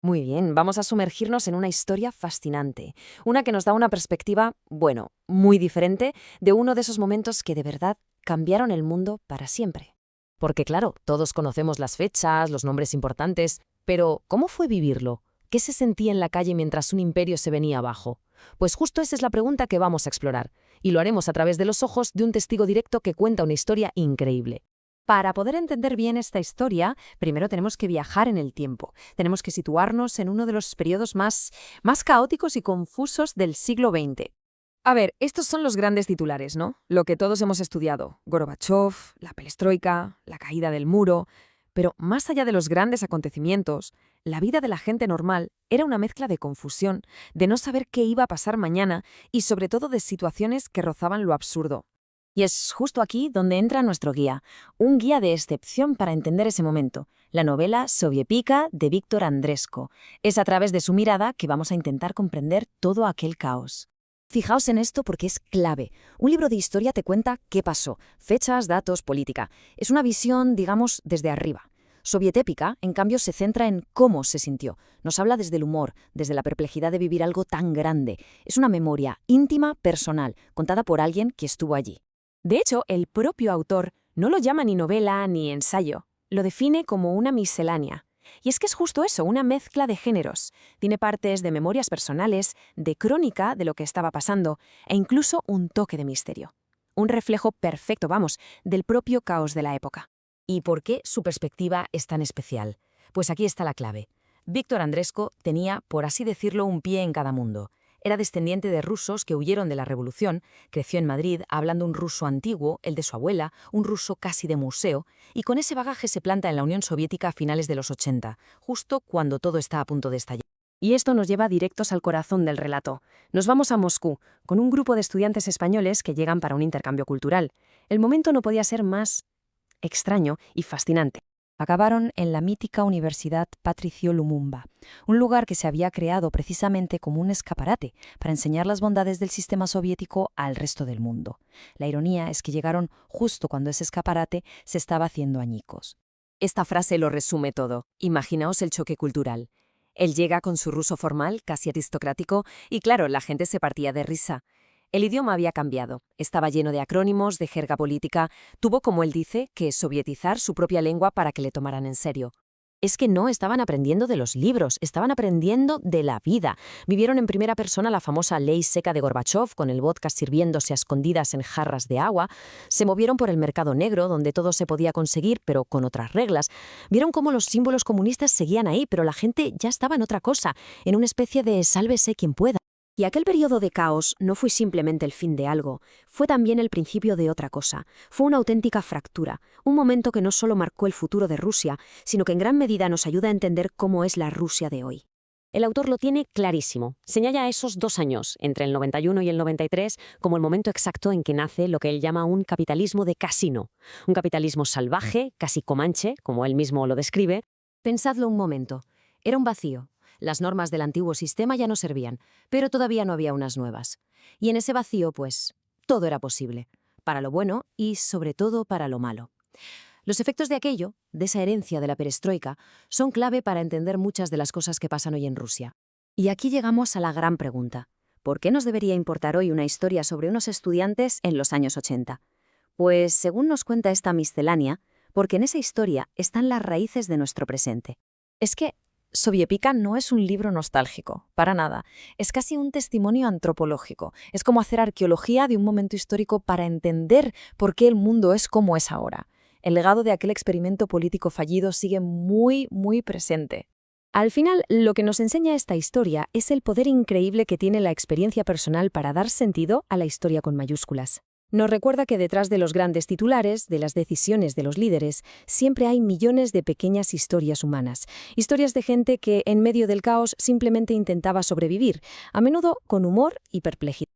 Muy bien, vamos a sumergirnos en una historia fascinante, una que nos da una perspectiva, bueno, muy diferente de uno de esos momentos que de verdad cambiaron el mundo para siempre. Porque claro, todos conocemos las fechas, los nombres importantes, pero ¿cómo fue vivirlo? ¿Qué se sentía en la calle mientras un imperio se venía abajo? Pues justo esa es la pregunta que vamos a explorar, y lo haremos a través de los ojos de un testigo directo que cuenta una historia increíble. Para poder entender bien esta historia, primero tenemos que viajar en el tiempo. Tenemos que situarnos en uno de los periodos más caóticos y confusos del siglo XX. A ver, estos son los grandes titulares, ¿no? Lo que todos hemos estudiado. Gorbachev, la perestroika, la caída del muro. Pero más allá de los grandes acontecimientos, la vida de la gente normal era una mezcla de confusión, de no saber qué iba a pasar mañana y sobre todo de situaciones que rozaban lo absurdo. Y es justo aquí donde entra nuestro guía, un guía de excepción para entender ese momento, la novela Soviética de Víctor Andresco. Es a través de su mirada que vamos a intentar comprender todo aquel caos. Fijaos en esto porque es clave. Un libro de historia te cuenta qué pasó, fechas, datos, política. Es una visión, digamos, desde arriba. Sovietépica, en cambio, se centra en cómo se sintió. Nos habla desde el humor, desde la perplejidad de vivir algo tan grande. Es una memoria íntima, personal, contada por alguien que estuvo allí. De hecho, el propio autor no lo llama ni novela ni ensayo. Lo define como una miscelánea. Y es que es justo eso, una mezcla de géneros. Tiene partes de memorias personales, de crónica de lo que estaba pasando, e incluso un toque de misterio. Un reflejo perfecto, vamos, del propio caos de la época. ¿Y por qué su perspectiva es tan especial? Pues aquí está la clave. Víctor Andresco tenía, por así decirlo, un pie en cada mundo. Era descendiente de rusos que huyeron de la revolución, creció en Madrid hablando un ruso antiguo, el de su abuela, un ruso casi de museo, y con ese bagaje se planta en la Unión Soviética a finales de los 80, justo cuando todo está a punto de estallar. Y esto nos lleva directos al corazón del relato. Nos vamos a Moscú, con un grupo de estudiantes españoles que llegan para un intercambio cultural. El momento no podía ser más extraño y fascinante. Acabaron en la mítica Universidad Patricio Lumumba, un lugar que se había creado precisamente como un escaparate para enseñar las bondades del sistema soviético al resto del mundo. La ironía es que llegaron justo cuando ese escaparate se estaba haciendo añicos. Esta frase lo resume todo. Imaginaos el choque cultural. Él llega con su ruso formal, casi aristocrático, y claro, la gente se partía de risa. El idioma había cambiado, estaba lleno de acrónimos, de jerga política, tuvo, como él dice, que sovietizar su propia lengua para que le tomaran en serio. Es que no estaban aprendiendo de los libros, estaban aprendiendo de la vida. Vivieron en primera persona la famosa ley seca de Gorbachev, con el vodka sirviéndose a escondidas en jarras de agua. Se movieron por el mercado negro, donde todo se podía conseguir, pero con otras reglas. Vieron cómo los símbolos comunistas seguían ahí, pero la gente ya estaba en otra cosa, en una especie de sálvese quien pueda. Y aquel periodo de caos no fue simplemente el fin de algo, fue también el principio de otra cosa. Fue una auténtica fractura, un momento que no solo marcó el futuro de Rusia, sino que en gran medida nos ayuda a entender cómo es la Rusia de hoy. El autor lo tiene clarísimo. Señala esos 2 años, entre el 91 y el 93, como el momento exacto en que nace lo que él llama un capitalismo de casino. Un capitalismo salvaje, casi comanche, como él mismo lo describe. Pensadlo un momento. Era un vacío. Las normas del antiguo sistema ya no servían, pero todavía no había unas nuevas. Y en ese vacío, pues, todo era posible, para lo bueno y, sobre todo, para lo malo. Los efectos de aquello, de esa herencia de la perestroika, son clave para entender muchas de las cosas que pasan hoy en Rusia. Y aquí llegamos a la gran pregunta. ¿Por qué nos debería importar hoy una historia sobre unos estudiantes en los años 80? Pues, según nos cuenta esta miscelánea, porque en esa historia están las raíces de nuestro presente. Es que Soviética no es un libro nostálgico, para nada. Es casi un testimonio antropológico. Es como hacer arqueología de un momento histórico para entender por qué el mundo es como es ahora. El legado de aquel experimento político fallido sigue muy, muy presente. Al final, lo que nos enseña esta historia es el poder increíble que tiene la experiencia personal para dar sentido a la historia con mayúsculas. Nos recuerda que detrás de los grandes titulares, de las decisiones de los líderes, siempre hay millones de pequeñas historias humanas. Historias de gente que, en medio del caos, simplemente intentaba sobrevivir, a menudo con humor y perplejidad.